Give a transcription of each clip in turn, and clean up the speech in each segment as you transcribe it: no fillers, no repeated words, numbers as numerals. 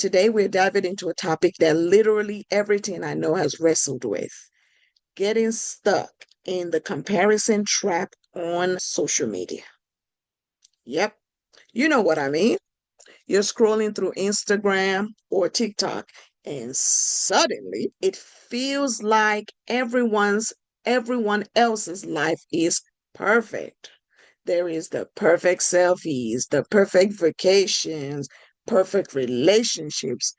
Today, we're diving into a topic that literally everything I know has wrestled with: getting stuck in the comparison trap on social media. Yep, you know what I mean. You're scrolling through Instagram or TikTok, and suddenly it feels like everyone else's life is perfect. There is the perfect selfies, the perfect vacations, perfect relationships.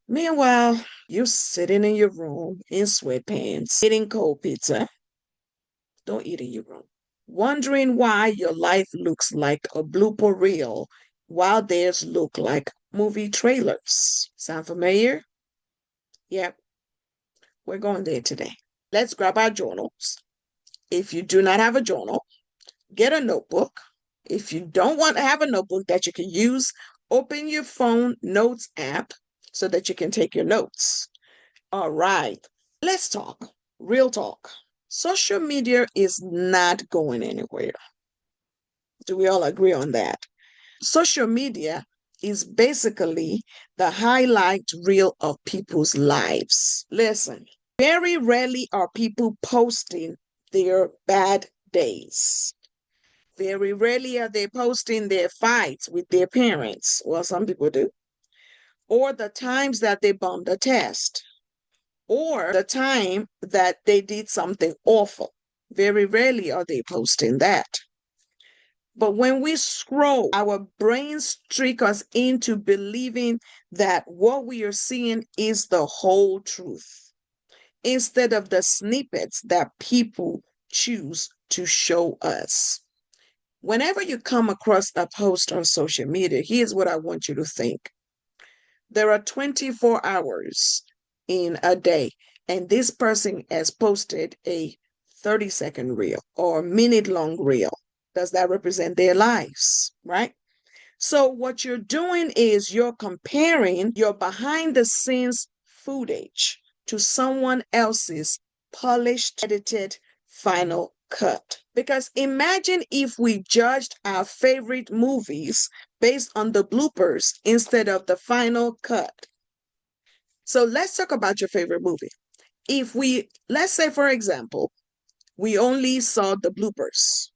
Meanwhile, you're sitting in your room in sweatpants, eating cold pizza. Don't eat in your room. Wondering why your life looks like a blooper reel while theirs look like movie trailers. Sound familiar? Yep, we're going there today. Let's grab our journals. If you do not have a journal, get a notebook. If you don't want to have a notebook that you can use, open your phone notes app so that you can take your notes. All right, let's talk. Real talk. Social media is not going anywhere. Do we all agree on that? Social media is basically the highlight reel of people's lives. Listen, very rarely are people posting their bad days. Very rarely are they posting their fights with their parents. Well, some people do. Or the times that they bombed a test. Or the time that they did something awful. Very rarely are they posting that. But when we scroll, our brains trick us into believing that what we are seeing is the whole truth, instead of the snippets that people choose to show us. Whenever you come across a post on social media, here's what I want you to think. There are 24 hours in a day, and this person has posted a 30-second reel or minute-long reel. Does that represent their lives, right? So what you're doing is you're comparing your behind the scenes footage to someone else's polished, edited final cut. Because imagine if we judged our favorite movies based on the bloopers instead of the final cut. So let's talk about your favorite movie. Let's say, for example, we only saw the bloopers.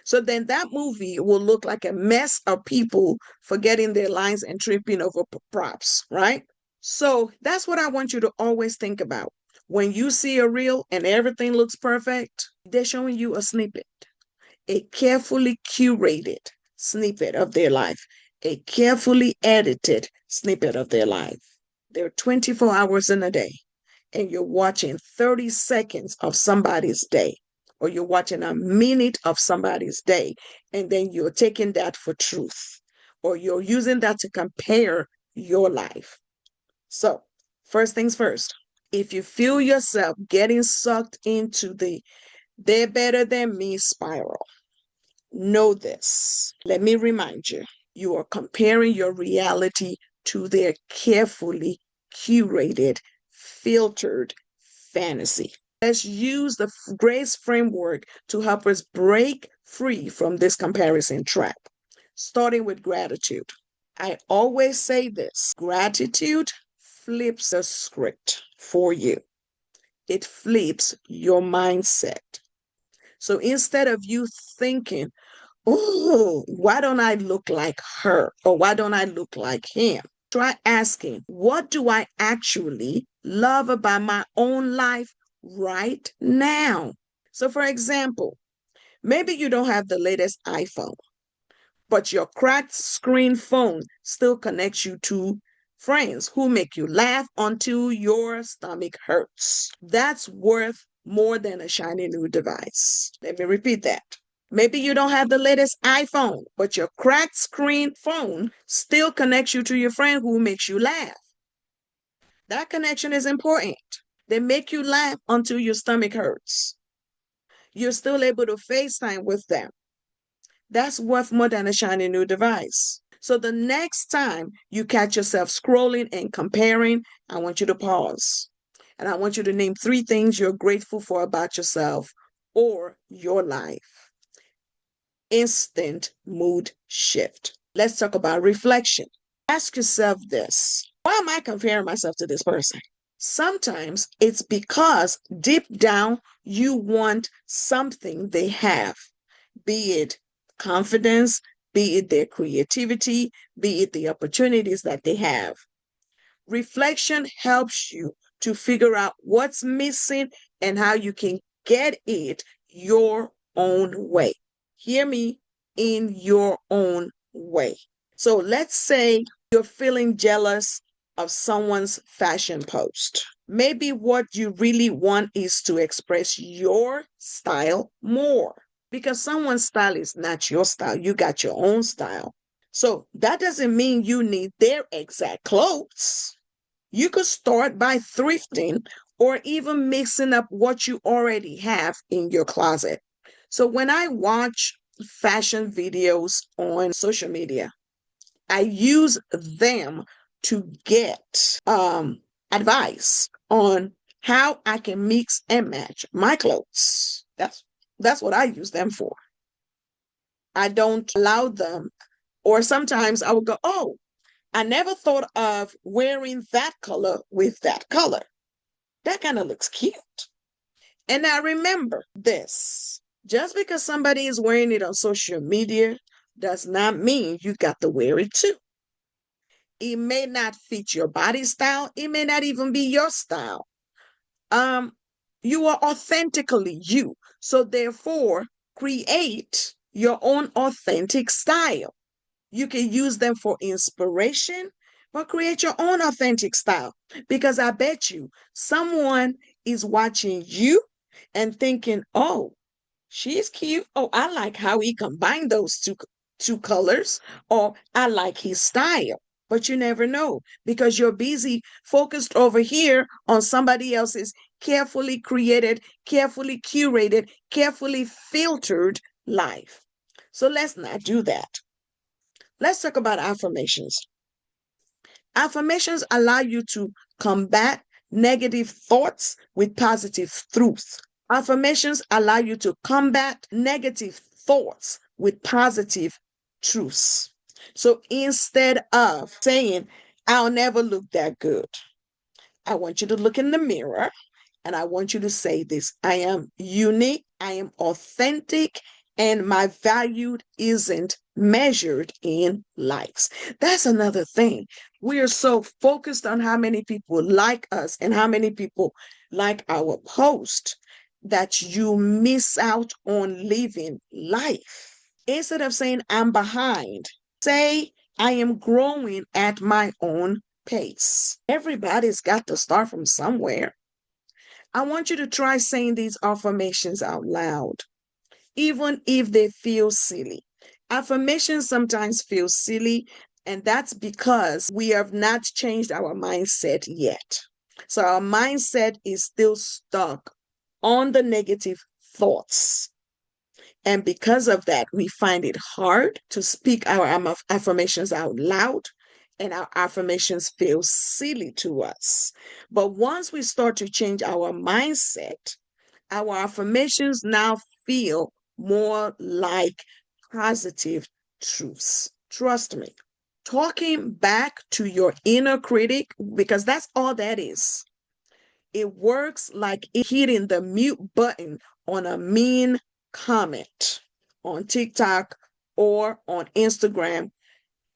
So then that movie will look like a mess of people forgetting their lines and tripping over props, right? So that's what I want you to always think about. When you see a reel and everything looks perfect, they're showing you a snippet, a carefully curated snippet of their life, a carefully edited snippet of their life. There are 24 hours in a day, and you're watching 30 seconds of somebody's day, or you're watching a minute of somebody's day, and then you're taking that for truth, or you're using that to compare your life. So, first things first, if you feel yourself getting sucked into the "they're better than me" spiral, know this. Let me remind you, you are comparing your reality to their carefully curated, filtered fantasy. Let's use the grace framework to help us break free from this comparison trap, starting with gratitude. I always say this: gratitude flips the script for you. It flips your mindset. So instead of you thinking, "Oh, why don't I look like her?" or "Why don't I look like him?" Try asking, what do I actually love about my own life right now? So, for example, maybe you don't have the latest iPhone, but your cracked screen phone still connects you to friends who make you laugh until your stomach hurts. That's worth more than a shiny new device. Let me repeat that. Maybe you don't have the latest iPhone, but your cracked screen phone still connects you to your friend who makes you laugh. That connection is important. They make you laugh until your stomach hurts. You're still able to FaceTime with them. That's worth more than a shiny new device. So the next time you catch yourself scrolling and comparing, I want you to pause. And I want you to name 3 things you're grateful for about yourself or your life. Instant mood shift. Let's talk about reflection. Ask yourself this: Why am I comparing myself to this person? Sometimes it's because deep down you want something they have, be it confidence, be it their creativity, be it the opportunities that they have. Reflection helps you to figure out what's missing and how you can get it your own way. Hear me, in your own way. So let's say you're feeling jealous of someone's fashion post. Maybe what you really want is to express your style more because someone's style is not your style. You got your own style. So that doesn't mean you need their exact clothes. You could start by thrifting or even mixing up what you already have in your closet. So when I watch fashion videos on social media, I use them to get advice on how I can mix and match my clothes. That's what I use them for. I don't allow them, or sometimes I will go, oh, I never thought of wearing that color with that color. That kind of looks cute. And I remember this. Just because somebody is wearing it on social media does not mean you got to wear it too. It may not fit your body style. It may not even be your style. Um, you are authentically you. So therefore, create your own authentic style. You can use them for inspiration, but create your own authentic style. Because I bet you someone is watching you and thinking, oh, she's cute. Oh, I like how he combined those two colors, or I like his style. But you never know because you're busy focused over here on somebody else's carefully created, carefully curated, carefully filtered life. So let's not do that. Let's talk about affirmations. Affirmations allow you to combat negative thoughts with positive truth. Affirmations allow you to combat negative thoughts with positive truths. So instead of saying, I'll never look that good, I want you to look in the mirror and I want you to say this: I am unique, I am authentic, and my value isn't measured in likes. That's another thing. We are so focused on how many people like us and how many people like our post that you miss out on living life. Instead of saying, I'm behind, say, I am growing at my own pace. Everybody's got to start from somewhere. I want you to try saying these affirmations out loud, even if they feel silly. Affirmations sometimes feel silly, and that's because we have not changed our mindset yet. So our mindset is still stuck on the negative thoughts. And because of that, we find it hard to speak our affirmations out loud, and our affirmations feel silly to us. But once we start to change our mindset, our affirmations now feel more like positive truths. Trust me. Talking back to your inner critic, because that's all that is. It works like hitting the mute button on a mean comment on TikTok or on Instagram,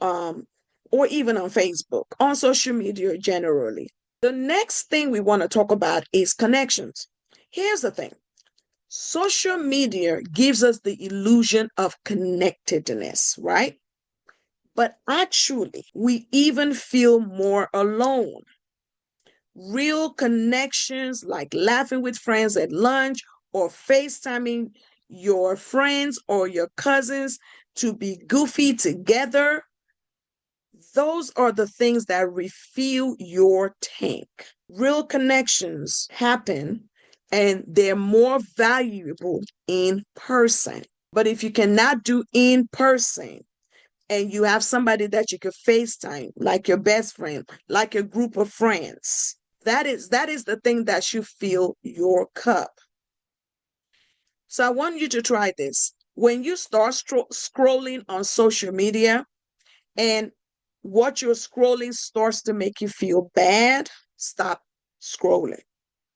or even on Facebook, on social media generally. The next thing we want to talk about is connections. Here's the thing. Social media gives us the illusion of connectedness, right? But actually, we even feel more alone. Real connections like laughing with friends at lunch or FaceTiming your friends or your cousins to be goofy together, those are the things that refill your tank. Real connections happen and they're more valuable in person. But if you cannot do in person and you have somebody that you could FaceTime, like your best friend, like your group of friends, that is the thing that should fill your cup. So I want you to try this. When you start scrolling on social media and what you're scrolling starts to make you feel bad, stop scrolling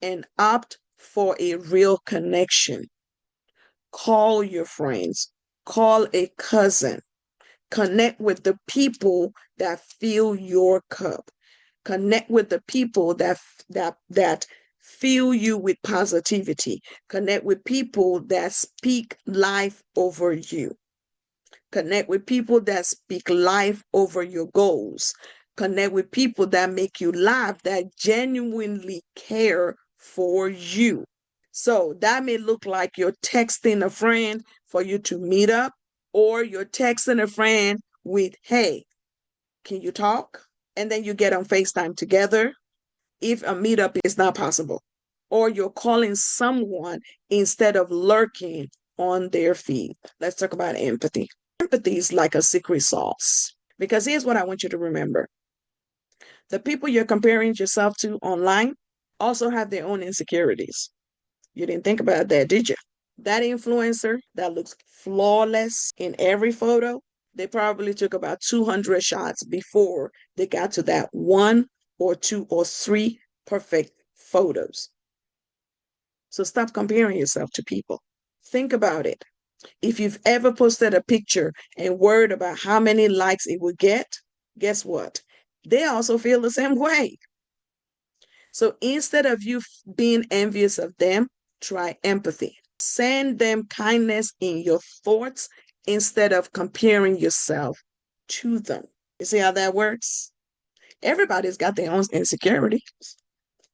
and opt for a real connection. Call your friends, call a cousin, connect with the people that fill your cup. Connect with the people that fill you with positivity. Connect with people that speak life over you. Connect with people that speak life over your goals. Connect with people that make you laugh, that genuinely care for you. So that may look like you're texting a friend for you to meet up, or you're texting a friend with, hey, can you talk? And then you get on FaceTime together if a meetup is not possible. Or you're calling someone instead of lurking on their feed. Let's talk about empathy. Empathy is like a secret sauce. Because here's what I want you to remember. The people you're comparing yourself to online also have their own insecurities. You didn't think about that, did you? That influencer that looks flawless in every photo, they probably took about 200 shots before they got to that one or two or three perfect photos. So stop comparing yourself to people. Think about it. If you've ever posted a picture and worried about how many likes it would get, guess what? They also feel the same way. So instead of you being envious of them, try empathy. Send them kindness in your thoughts instead of comparing yourself to them. You see how that works? Everybody's got their own insecurities.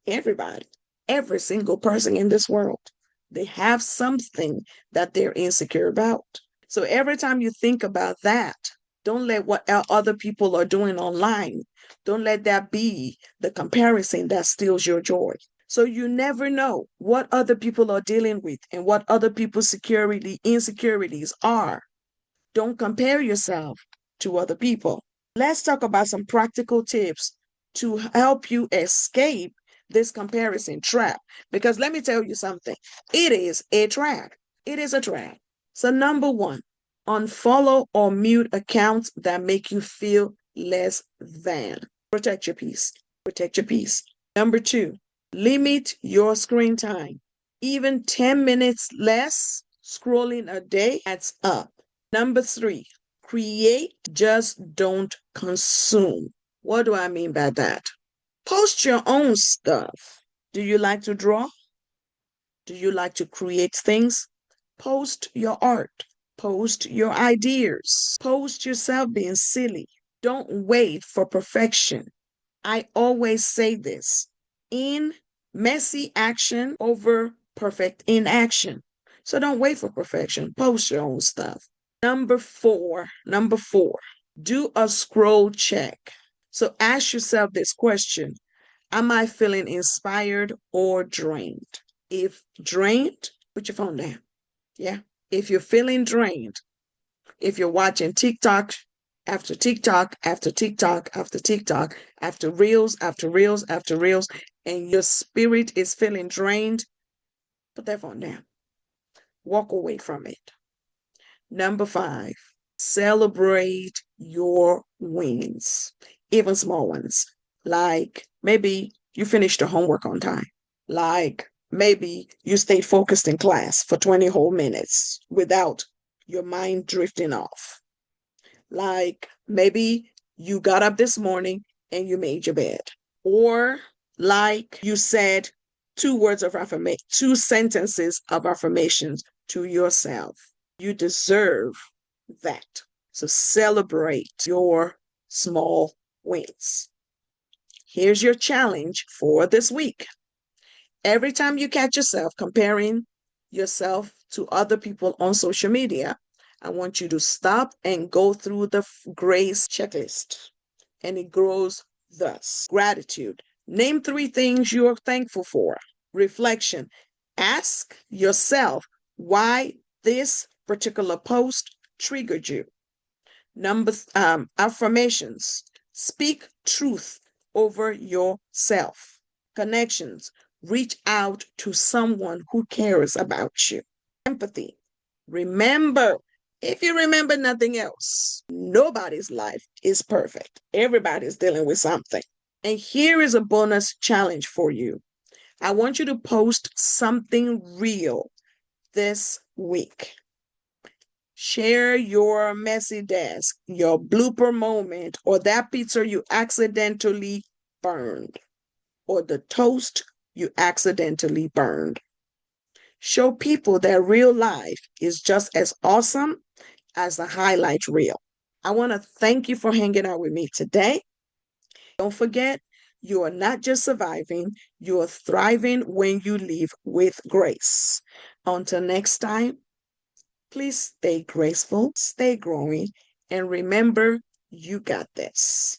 Everybody, every single person in this world, they have something that they're insecure about. So every time you think about that, don't let what other people are doing online, don't let that be the comparison that steals your joy. So you never know what other people are dealing with and what other people's insecurities are. Don't compare yourself to other people. Let's talk about some practical tips to help you escape this comparison trap. Because let me tell you something, it is a trap. It is a trap. So, number one, unfollow or mute accounts that make you feel less than. Protect your peace. Protect your peace. Number two, limit your screen time. Even 10 minutes less scrolling a day adds up. Number three, create, just don't consume. What do I mean by that? Post your own stuff. Do you like to draw? Do you like to create things? Post your art. Post your ideas. Post yourself being silly. Don't wait for perfection. I always say this, in messy action over perfect inaction. So don't wait for perfection. Post your own stuff. Number four, do a scroll check. So ask yourself this question: am I feeling inspired or drained? If drained, put your phone down. Yeah. If you're feeling drained, if you're watching TikTok after TikTok after TikTok after TikTok, after reels after reels after reels, and your spirit is feeling drained, put that phone down. Walk away from it. Number five, celebrate your wins, even small ones. Like maybe you finished your homework on time. Like maybe you stayed focused in class for 20 whole minutes without your mind drifting off. Like maybe you got up this morning and you made your bed. Or like you said two sentences of affirmations to yourself. You deserve that. So celebrate your small wins. Here's your challenge for this week. Every time you catch yourself comparing yourself to other people on social media, I want you to stop and go through the grace checklist. And it goes thus: gratitude. Name 3 things you're thankful for. Reflection. Ask yourself why this particular post triggered you. Affirmations. Speak truth over yourself. Connections. Reach out to someone who cares about you. Empathy. Remember If you remember nothing else, nobody's life is perfect. Everybody's dealing with something. And here is a bonus challenge for you. I want you to post something real this week. Share your messy desk, your blooper moment, or that pizza you accidentally burned, or the toast you accidentally burned. Show people that real life is just as awesome as the highlight reel. I want to thank you for hanging out with me today. Don't forget, you are not just surviving, you are thriving when you live with grace. Until next time, please stay graceful, stay growing, and remember, you got this.